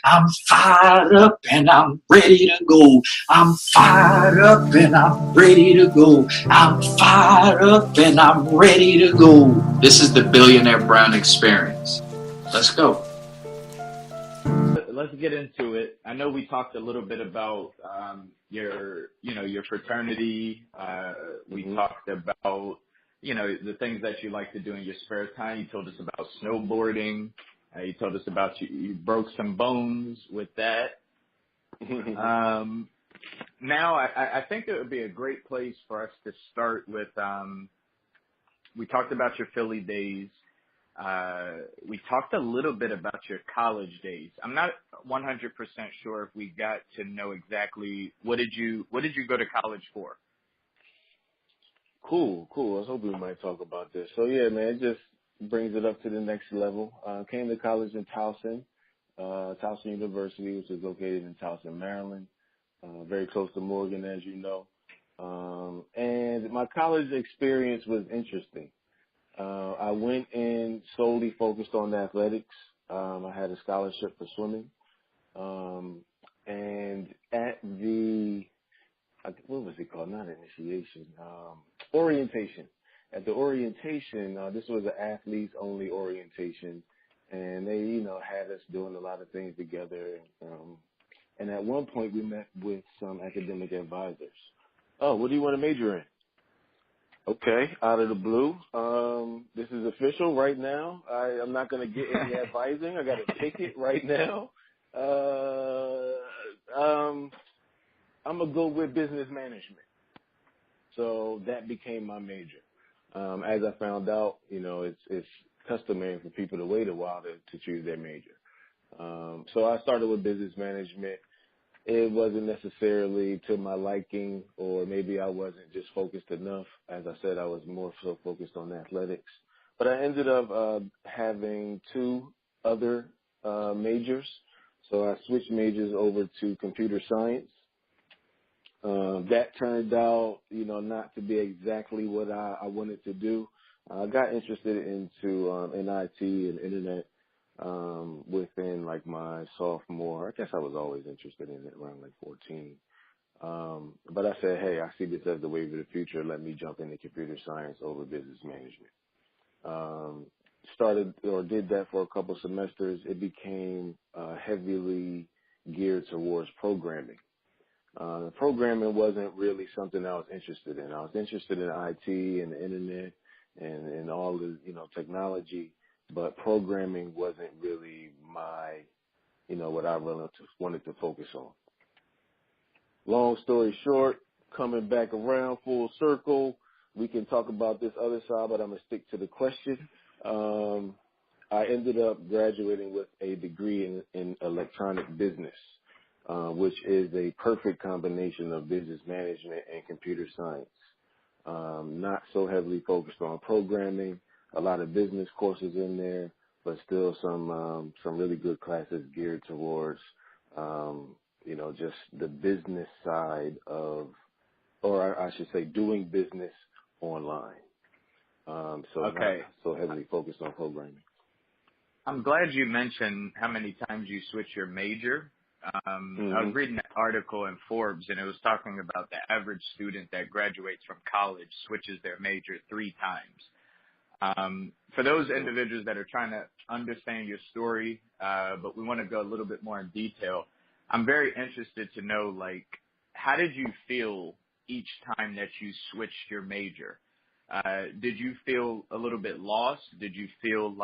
I'm fired up and I'm ready to go. I'm fired up and I'm ready to go. I'm fired up and I'm ready to go. This is the Billionaire Brown Experience. Let's go. Let's get into it. I know we talked a little bit about your fraternity. We talked about, the things that you like to do in your spare time. You told us about snowboarding. You told us about you broke some bones with that. Now, I think it would be a great place for us to start with. We talked about your Philly days. We talked a little bit about your college days. I'm not 100% sure if we got to know exactly what did you go to college for? Cool. I was hoping we might talk about this. So yeah, man, it just brings it up to the next level. Came to college in Towson, Towson University, which is located in Towson, Maryland, very close to Morgan, as you know. And my college experience was interesting. I went in solely focused on athletics. I had a scholarship for swimming. And at what was it called? Not initiation, orientation. At the orientation, this was an athletes only orientation. And they, had us doing a lot of things together. And at one point we met with some academic advisors. Oh, what do you want to major in? Okay, out of the blue. This is official right now. I'm not going to get any advising. I got to pick it right now. I'm going to go with business management. So that became my major. As I found out, it's customary for people to wait a while to choose their major. So I started with business management. It wasn't necessarily to my liking, or maybe I wasn't just focused enough. As I said, I was more so focused on athletics. But I ended up having two other majors. So I switched majors over to computer science. That turned out, not to be exactly what I wanted to do. I got interested into in IT and internet within like my sophomore. I guess I was always interested in it around like 14. But I said, hey, I see this as the wave of the future. Let me jump into computer science over business management. Did that for a couple semesters. It became heavily geared towards programming. Programming wasn't really something I was interested in. I was interested in IT and the internet and all the, technology, but programming wasn't really my, what I really wanted to focus on. Long story short, coming back around full circle, we can talk about this other side, but I'm going to stick to the question. I ended up graduating with a degree in electronic business, which is a perfect combination of business management and computer science. Not so heavily focused on programming, a lot of business courses in there, but still some really good classes geared towards, just the business side of, or I should say doing business online. Okay. Not so heavily focused on programming. I'm glad you mentioned how many times you switch your major. I was reading an article in Forbes, and it was talking about the average student that graduates from college switches their major 3 times. For those individuals that are trying to understand your story, but we want to go a little bit more in detail, I'm very interested to know, how did you feel each time that you switched your major? Did you feel a little bit lost? Did you feel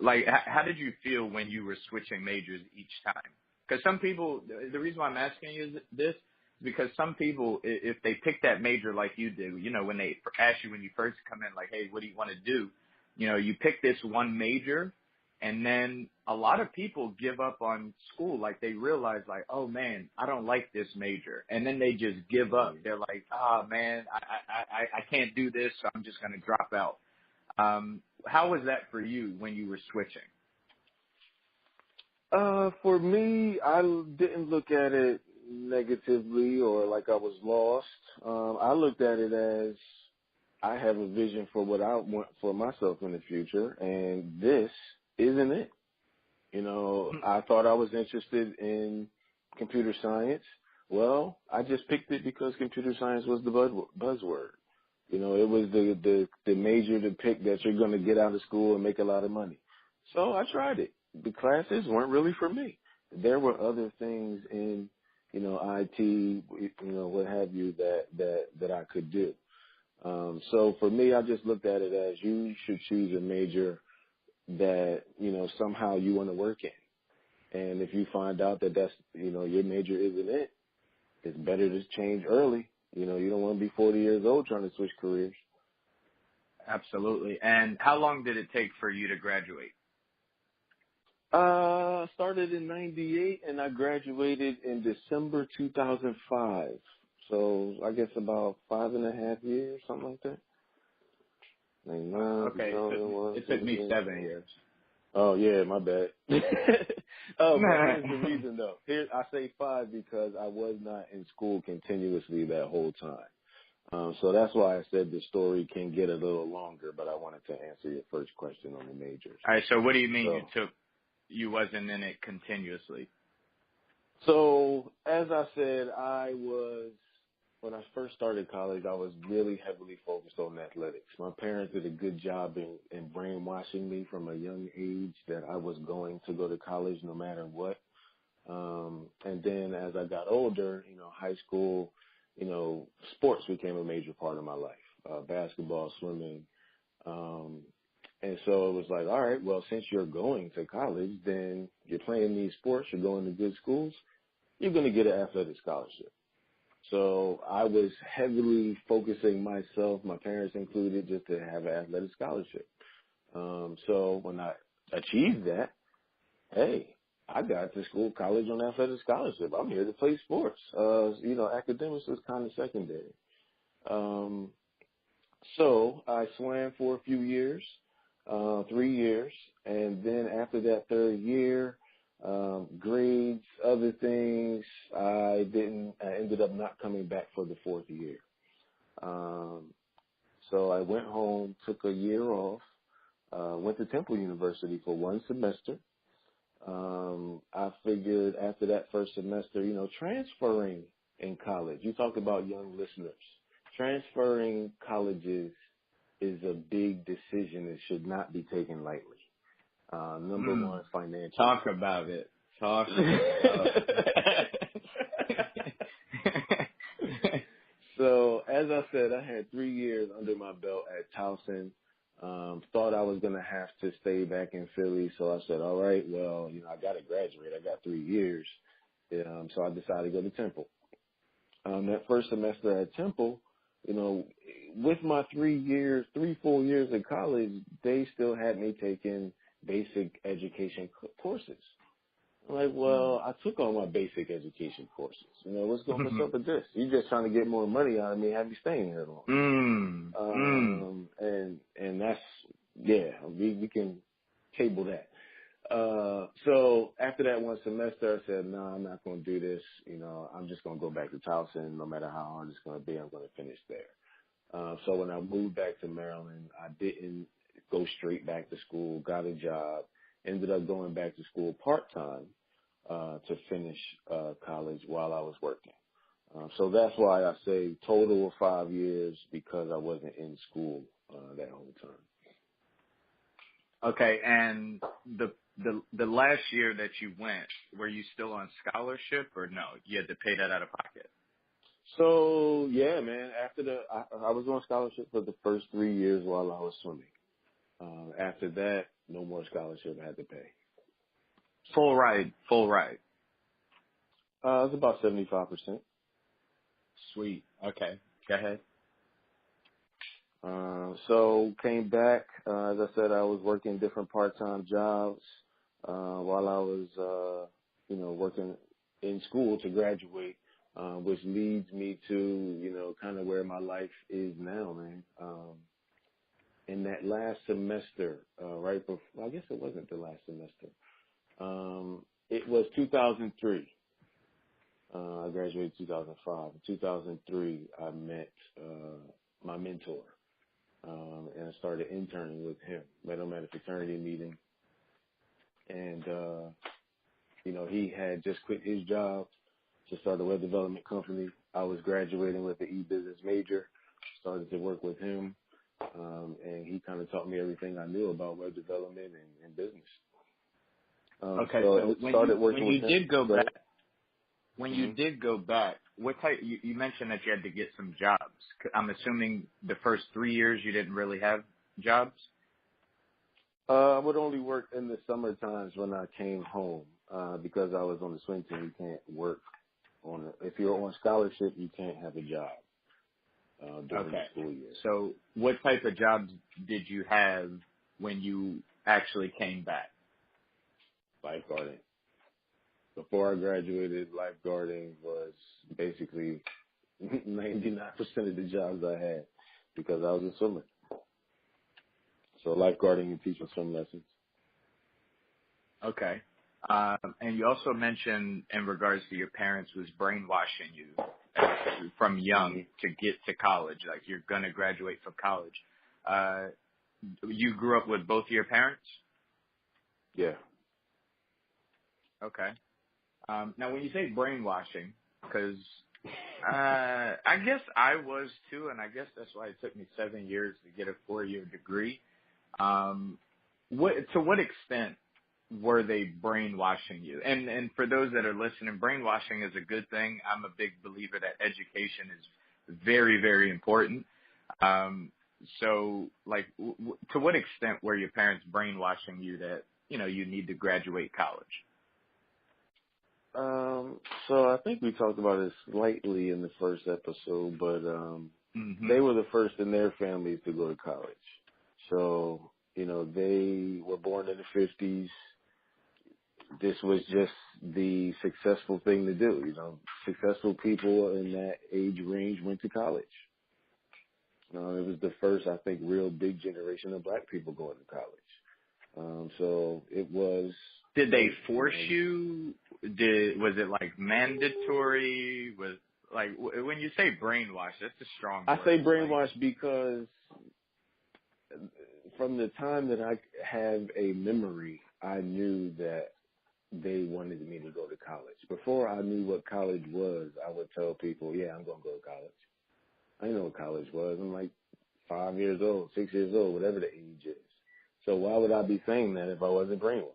how did you feel when you were switching majors each time? Because some people, the reason why I'm asking you this is because some people, if they pick that major like you did, when they ask you when you first come in, hey, what do you want to do? You pick this one major, and then a lot of people give up on school. They realize, oh man, I don't like this major, and then they just give up. They're like, man, I can't do this, so I'm just going to drop out. How was that for you when you were switching? For me, I didn't look at it negatively or like I was lost. I looked at it as I have a vision for what I want for myself in the future, and this isn't it. You know, I thought I was interested in computer science. Well, I just picked it because computer science was the buzzword. You know, it was the major to pick that you're going to get out of school and make a lot of money. So I tried it. The classes weren't really for me. There were other things in, you know, IT, you know, what have you that I could do. So for me, I just looked at it as you should choose a major that, you know, somehow you want to work in. And if you find out that that's, you know, your major isn't it, it's better to change early. You know, you don't want to be 40 years old trying to switch careers. Absolutely. And how long did it take for you to graduate? Started in 98 and I graduated in December 2005. So I guess about 5.5 years, something like that. 99, Okay, it took me 7 years. Oh yeah, my bad. Oh, but here's the reason though. Here I say 5 because I was not in school continuously that whole time. So that's why I said the story can get a little longer. But I wanted to answer your first question on the majors. All right. So what do you mean you wasn't in it continuously? So as I said, when I first started college, I was really heavily focused on athletics. My parents did a good job in brainwashing me from a young age that I was going to go to college no matter what. And then as I got older, you know, high school, you know, sports became a major part of my life, basketball, swimming. And so it was like, all right, well, since you're going to college, then you're playing these sports, you're going to good schools, you're going to get an athletic scholarship. So I was heavily focusing myself, my parents included, just to have an athletic scholarship. So when I achieved that, hey, I got to college on athletic scholarship. I'm here to play sports. You know, academics was kind of secondary. So I swam for a few years, 3 years, and then after that third year, grades, other things, I ended up not coming back for the fourth year. So I went home, took a year off, went to Temple University for 1 semester. I figured after that first semester, you know, transferring in college, you talked about young listeners, transferring colleges is a big decision and should not be taken lightly. Number one, financial. Talk about it. Talk about it. So, as I said, I had 3 years under my belt at Towson. Thought I was going to have to stay back in Philly. So I said, all right, well, you know, I got to graduate. I got 3 years. So I decided to go to Temple. That first semester at Temple, you know, with my 3 full years of college, they still had me taking basic education courses. I'm like, well, I took all my basic education courses. You know, what's up with this? You're just trying to get more money out of me, have me staying here long. And that's, yeah, we can table that. So after that 1 semester, I said, no, I'm not going to do this. You know, I'm just going to go back to Towson. No matter how hard it's going to be, I'm going to finish there. So when I moved back to Maryland, I didn't go straight back to school, got a job, ended up going back to school part-time to finish college while I was working. So that's why I say total of 5 years, because I wasn't in school that whole time. Okay, and the last year that you went, were you still on scholarship or no? You had to pay that out of pocket? So, yeah, man, after I was on scholarship for the first 3 years while I was swimming. After that, no more scholarship I had to pay. Full ride. It's about 75%. Sweet. Okay. Go ahead. So came back. As I said, I was working different part-time jobs while I was, you know, working in school to graduate, which leads me to, you know, kind of where my life is now, man. In that last semester, right before, well, I guess it wasn't the last semester. It was 2003. I graduated 2005. In 2003, I met my mentor, and I started interning with him. Met him at a fraternity meeting, and he had just quit his job to start a web development company. I was graduating with the e-business major, started to work with him, and he kind of taught me everything I knew about web development and business. Okay, so when started you, working when with you him. did go back, when Mm-hmm. you did go back, what type? You mentioned that you had to get some jobs. I'm assuming the first 3 years you didn't really have jobs. I would only work in the summer times when I came home, because I was on the swim team. You can't work if you're on scholarship, you can't have a job during the school year. So what type of jobs did you have when you actually came back? Lifeguarding. Before I graduated, lifeguarding was basically 99% of the jobs I had because I was a swimmer. So lifeguarding and teaching swim lessons. Okay. And you also mentioned in regards to your parents was brainwashing you from young to get to college, like you're going to graduate from college. You grew up with both of your parents? Yeah. Okay. Now, when you say brainwashing, because I guess I was too, and I guess that's why it took me 7 years to get a 4-year degree. To what extent were they brainwashing you? And for those that are listening, brainwashing is a good thing. I'm a big believer that education is very, very important. So, like, to what extent were your parents brainwashing you that, you need to graduate college? So I think we talked about it slightly in the first episode, but they were the first in their families to go to college. So, they were born in the 50s. This was just the successful thing to do. Successful people in that age range went to college. It was the first, I think, real big generation of black people going to college. So it was. Did they force you? Was it like mandatory? Was like when you say brainwash, that's a strong word. I say brainwash because from the time that I have a memory, I knew that they wanted me to go to college. Before I knew what college was, I would tell people, yeah, I'm going to go to college. I didn't know what college was. I'm like 5 years old, 6 years old, whatever the age is. So why would I be saying that if I wasn't brainwashed?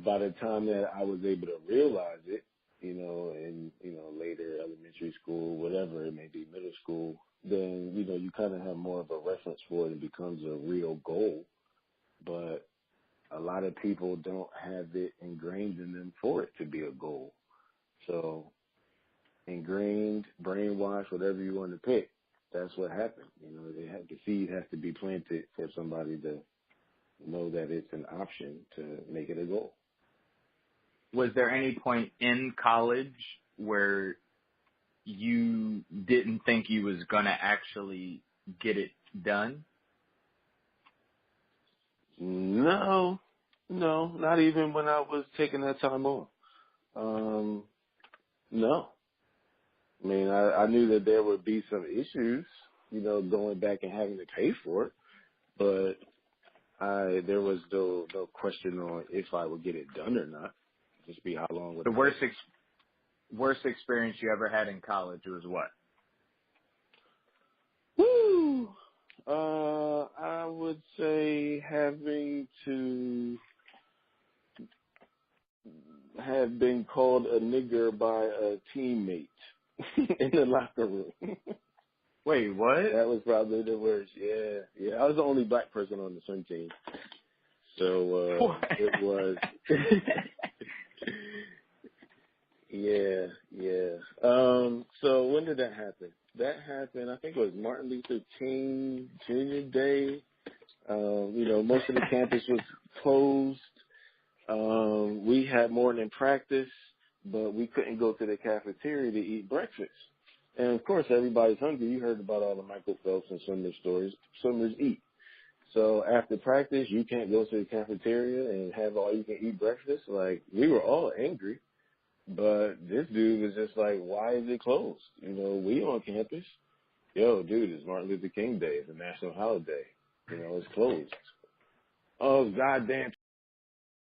By the time that I was able to realize it, in, later elementary school, whatever it may be, middle school, then, you kind of have more of a reference for it and becomes a real goal. But a lot of people don't have it ingrained in them for it to be a goal. So ingrained, brainwashed, whatever you want to pick, that's what happened. The seed has to be planted for somebody to know that it's an option to make it a goal. Was there any point in college where you didn't think you was going to actually get it done? No, not even when I was taking that time off. No. I mean, I knew that there would be some issues, going back and having to pay for it, but there was no question on if I would get it done or not. Just be how long would the it worst experience you ever had in college was what? Woo! I would say having to have been called a nigger by a teammate in the locker room. Wait, what? That was probably the worst. Yeah. I was the only black person on the swim team. So, it was. Yeah. So when did that happen? That happened, I think it was Martin Luther King Jr. Day. Most of the campus was closed. We had morning practice, but we couldn't go to the cafeteria to eat breakfast. And of course, everybody's hungry. You heard about all the Michael Phelps and swimmer stories. Swimmers eat. So after practice, you can't go to the cafeteria and have all you can eat breakfast. Like, we were all angry. But this dude was just like, why is it closed? We on campus. Yo, dude, it's Martin Luther King Day. It's a national holiday. It's closed. of goddamn